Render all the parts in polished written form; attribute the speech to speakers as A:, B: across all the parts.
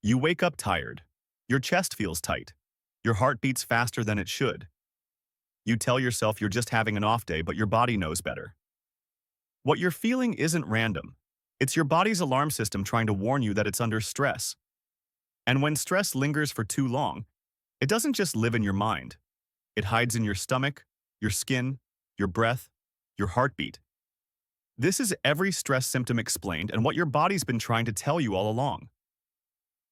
A: You wake up tired. Your chest feels tight. Your heart beats faster than it should. You tell yourself you're just having an off day, but your body knows better. What you're feeling isn't random. It's your body's alarm system trying to warn you that it's under stress. And when stress lingers for too long, it doesn't just live in your mind. It hides in your stomach, your skin, your breath, your heartbeat. This is every stress symptom explained and what your body's been trying to tell you all along.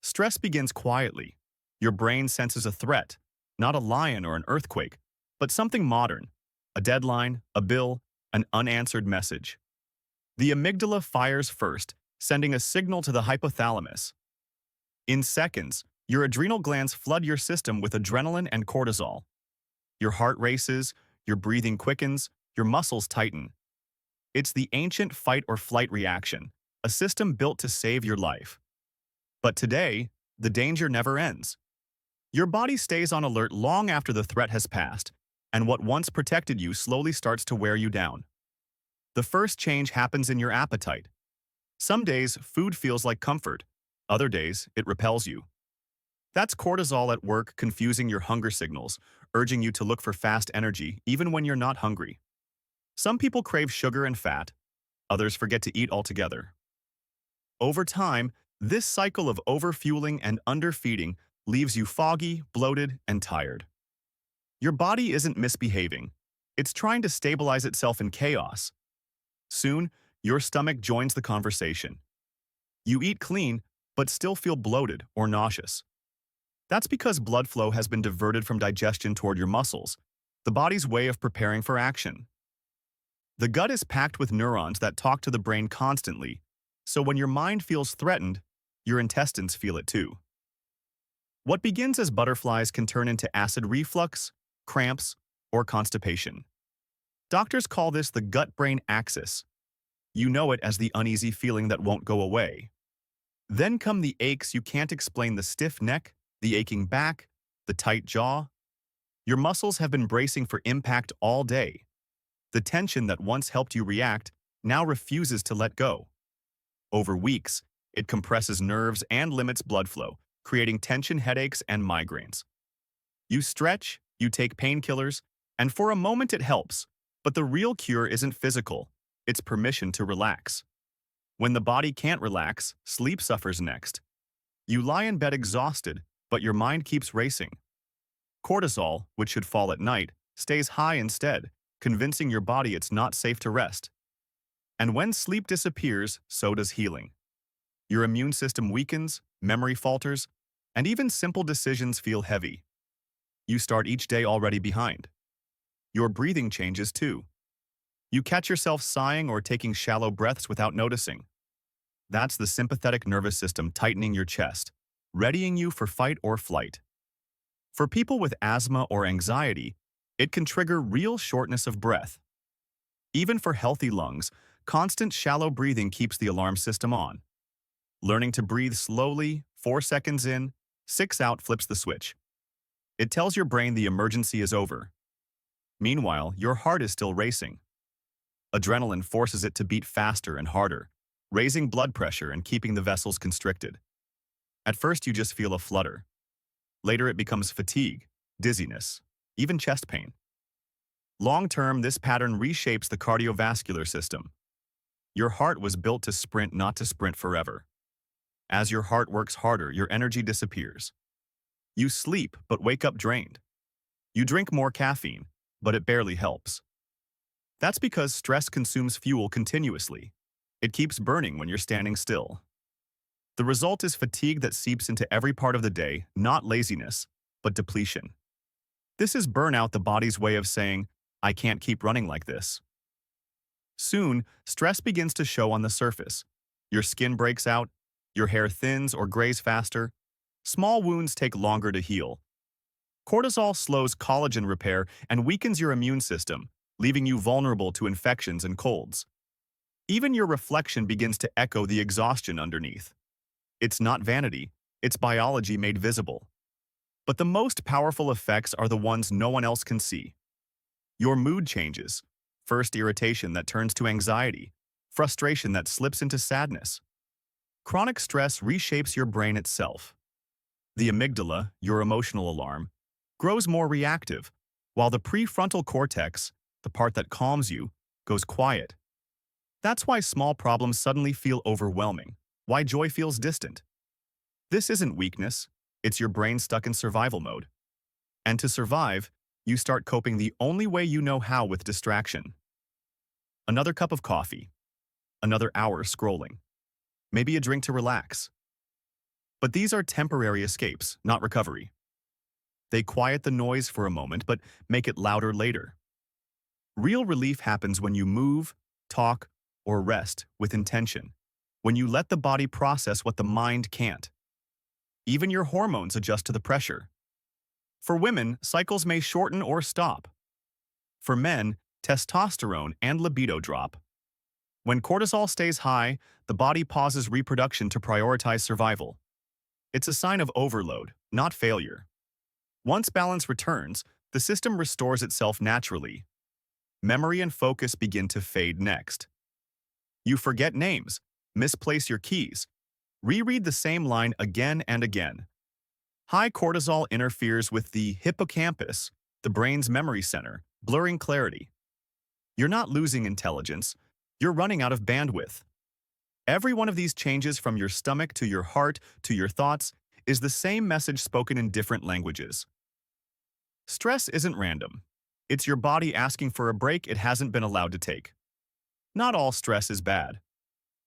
A: Stress begins quietly. Your brain senses a threat, not a lion or an earthquake, but something modern, a deadline, a bill, an unanswered message. The amygdala fires first, sending a signal to the hypothalamus. In seconds, your adrenal glands flood your system with adrenaline and cortisol. Your heart races, your breathing quickens, your muscles tighten. It's the ancient fight or flight reaction, a system built to save your life. But today, the danger never ends. Your body stays on alert long after the threat has passed, and what once protected you slowly starts to wear you down. The first change happens in your appetite. Some days, food feels like comfort. Other days, it repels you. That's cortisol at work confusing your hunger signals, urging you to look for fast energy even when you're not hungry. Some people crave sugar and fat. Others forget to eat altogether. Over time, this cycle of overfueling and underfeeding leaves you foggy, bloated, and tired. Your body isn't misbehaving. It's trying to stabilize itself in chaos. Soon, your stomach joins the conversation. You eat clean, but still feel bloated or nauseous. That's because blood flow has been diverted from digestion toward your muscles, the body's way of preparing for action. The gut is packed with neurons that talk to the brain constantly, so when your mind feels threatened, your intestines feel it too. What begins as butterflies can turn into acid reflux, cramps, or constipation. Doctors call this the gut-brain axis. You know it as the uneasy feeling that won't go away. Then come the aches you can't explain: the stiff neck, the aching back, the tight jaw. Your muscles have been bracing for impact all day. The tension that once helped you react now refuses to let go. Over weeks, it compresses nerves and limits blood flow, creating tension headaches and migraines. You stretch, you take painkillers, and for a moment it helps, but the real cure isn't physical, it's permission to relax. When the body can't relax, sleep suffers next. You lie in bed exhausted, but your mind keeps racing. Cortisol, which should fall at night, stays high instead, convincing your body it's not safe to rest. And when sleep disappears, so does healing. Your immune system weakens, memory falters, and even simple decisions feel heavy. You start each day already behind. Your breathing changes too. You catch yourself sighing or taking shallow breaths without noticing. That's the sympathetic nervous system tightening your chest, readying you for fight or flight. For people with asthma or anxiety, it can trigger real shortness of breath. Even for healthy lungs, constant shallow breathing keeps the alarm system on. Learning to breathe slowly, 4 seconds in, 6 out flips the switch. It tells your brain the emergency is over. Meanwhile, your heart is still racing. Adrenaline forces it to beat faster and harder, raising blood pressure and keeping the vessels constricted. At first, you just feel a flutter. Later, it becomes fatigue, dizziness, even chest pain. Long-term, this pattern reshapes the cardiovascular system. Your heart was built to sprint, not to sprint forever. As your heart works harder, your energy disappears. You sleep, but wake up drained. You drink more caffeine, but it barely helps. That's because stress consumes fuel continuously. It keeps burning when you're standing still. The result is fatigue that seeps into every part of the day, not laziness, but depletion. This is burnout, the body's way of saying, I can't keep running like this. Soon, stress begins to show on the surface. Your skin breaks out, your hair thins or grays faster. Small wounds take longer to heal. Cortisol slows collagen repair and weakens your immune system, leaving you vulnerable to infections and colds. Even your reflection begins to echo the exhaustion underneath. It's not vanity, it's biology made visible. But the most powerful effects are the ones no one else can see. Your mood changes. First, irritation that turns to anxiety, frustration that slips into sadness. Chronic stress reshapes your brain itself. The amygdala, your emotional alarm, grows more reactive, while the prefrontal cortex, the part that calms you, goes quiet. That's why small problems suddenly feel overwhelming, why joy feels distant. This isn't weakness, it's your brain stuck in survival mode. And to survive, you start coping the only way you know how with distraction. Another cup of coffee, another hour scrolling, maybe a drink to relax. But these are temporary escapes, not recovery. They quiet the noise for a moment, but make it louder later. Real relief happens when you move, talk, or rest with intention, when you let the body process what the mind can't. Even your hormones adjust to the pressure. For women, cycles may shorten or stop. For men, testosterone and libido drop. When cortisol stays high, the body pauses reproduction to prioritize survival. It's a sign of overload, not failure. Once balance returns, the system restores itself naturally. Memory and focus begin to fade next. You forget names, misplace your keys, reread the same line again and again. High cortisol interferes with the hippocampus, the brain's memory center, blurring clarity. You're not losing intelligence, you're running out of bandwidth. Every one of these changes from your stomach to your heart to your thoughts is the same message spoken in different languages. Stress isn't random. It's your body asking for a break it hasn't been allowed to take. Not all stress is bad.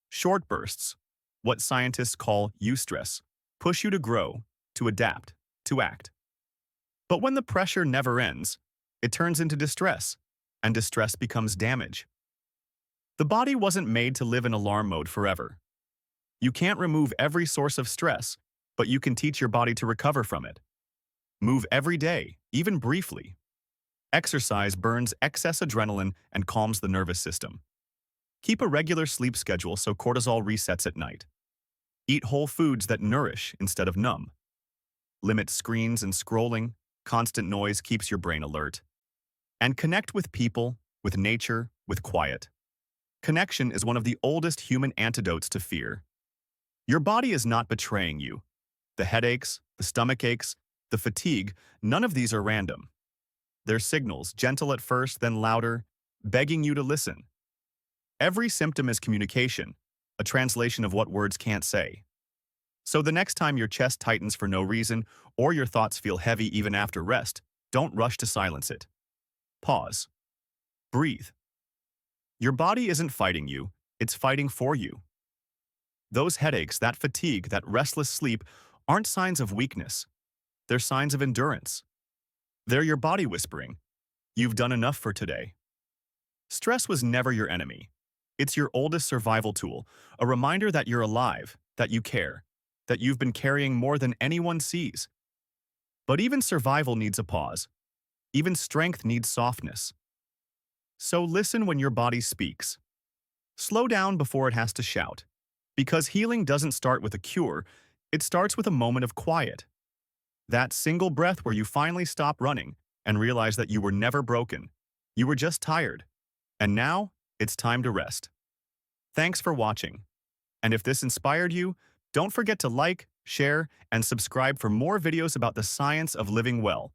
A: Short bursts, what scientists call eustress, push you to grow, to adapt, to act. But when the pressure never ends, it turns into distress, and distress becomes damage. The body wasn't made to live in alarm mode forever. You can't remove every source of stress, but you can teach your body to recover from it. Move every day, even briefly. Exercise burns excess adrenaline and calms the nervous system. Keep a regular sleep schedule so cortisol resets at night. Eat whole foods that nourish instead of numb. Limit screens and scrolling. Constant noise keeps your brain alert. And connect with people, with nature, with quiet. Connection is one of the oldest human antidotes to fear. Your body is not betraying you. The headaches, the stomach aches, the fatigue, none of these are random. They're signals, gentle at first, then louder, begging you to listen. Every symptom is communication, a translation of what words can't say. So the next time your chest tightens for no reason, or your thoughts feel heavy even after rest, don't rush to silence it. Pause. Breathe. Your body isn't fighting you, it's fighting for you. Those headaches, that fatigue, that restless sleep aren't signs of weakness. They're signs of endurance. They're your body whispering, "You've done enough for today." Stress was never your enemy. It's your oldest survival tool, a reminder that you're alive, that you care, that you've been carrying more than anyone sees. But even survival needs a pause. Even strength needs softness. So listen when your body speaks. Slow down before it has to shout. Because healing doesn't start with a cure, it starts with a moment of quiet. That single breath where you finally stop running and realize that you were never broken. You were just tired. And now, it's time to rest. Thanks for watching. And if this inspired you, don't forget to like, share, and subscribe for more videos about the science of living well.